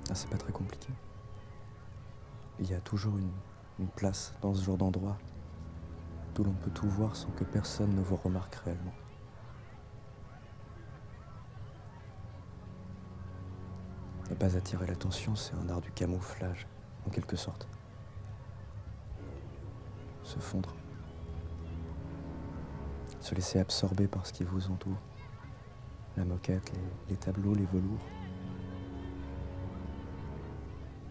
Ah, c'est pas très compliqué. Il y a toujours une place dans ce genre d'endroit d'où l'on peut tout voir sans que personne ne vous remarque réellement. Ne pas attirer l'attention, c'est un art du camouflage, en quelque sorte. Se fondre. Se laisser absorber par ce qui vous entoure. La moquette, les tableaux, les velours.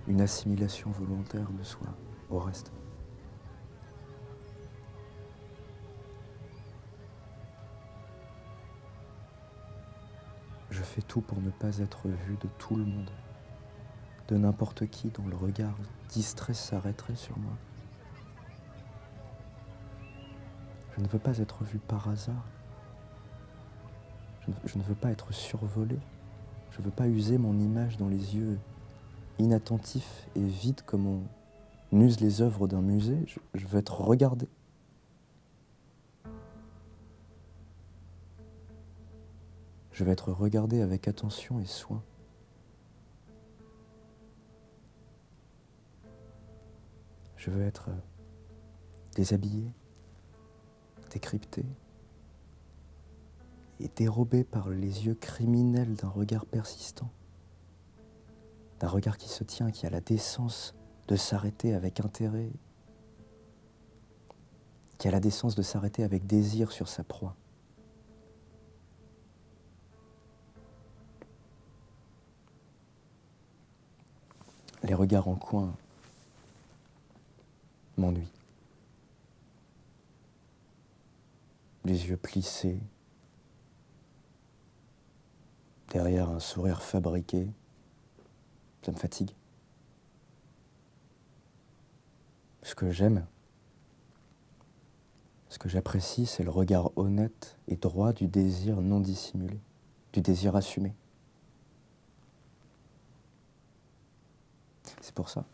Une assimilation volontaire de soi au reste. Je fais tout pour ne pas être vu de tout le monde, de n'importe qui dont le regard distrait s'arrêterait sur moi. Je ne veux pas être vu par hasard. Je ne veux pas être survolé. Je ne veux pas user mon image dans les yeux inattentifs et vides comme on use les œuvres d'un musée. Je veux être regardé. Je veux être regardé avec attention et soin. Je veux être déshabillé, décrypté et dérobé par les yeux criminels d'un regard persistant. D'un regard qui se tient, qui a la décence de s'arrêter avec intérêt, qui a la décence de s'arrêter avec désir sur sa proie. Les regards en coin m'ennuient. Les yeux plissés, derrière un sourire fabriqué, ça me fatigue. Ce que j'aime, ce que j'apprécie, c'est le regard honnête et droit du désir non dissimulé, du désir assumé. C'est pour ça,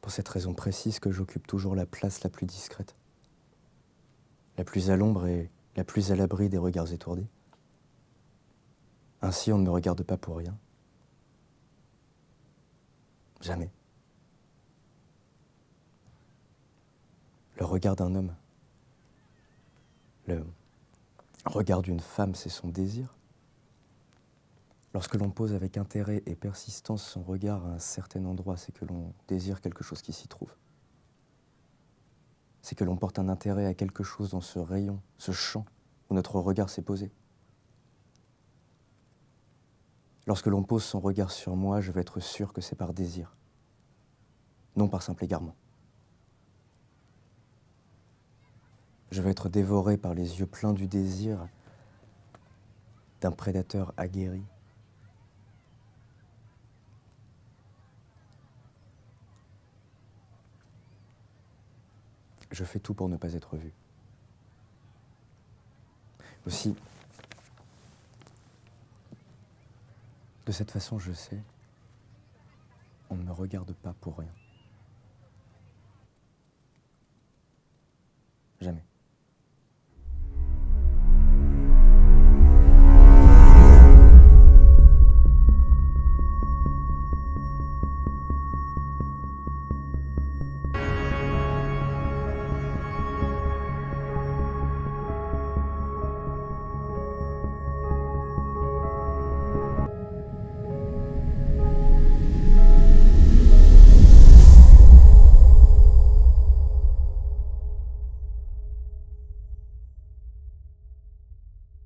pour cette raison précise, que j'occupe toujours la place la plus discrète, la plus à l'ombre et la plus à l'abri des regards étourdis. Ainsi, on ne me regarde pas pour rien. Jamais. Le regard d'un homme, le regard d'une femme, c'est son désir. Lorsque l'on pose avec intérêt et persistance son regard à un certain endroit, c'est que l'on désire quelque chose qui s'y trouve. C'est que l'on porte un intérêt à quelque chose dans ce rayon, ce champ où notre regard s'est posé. Lorsque l'on pose son regard sur moi, je veux être sûr que c'est par désir, non par simple égarement. Je veux être dévoré par les yeux pleins du désir d'un prédateur aguerri. Je fais tout pour ne pas être vu. Aussi, de cette façon, je sais, on ne me regarde pas pour rien. Jamais.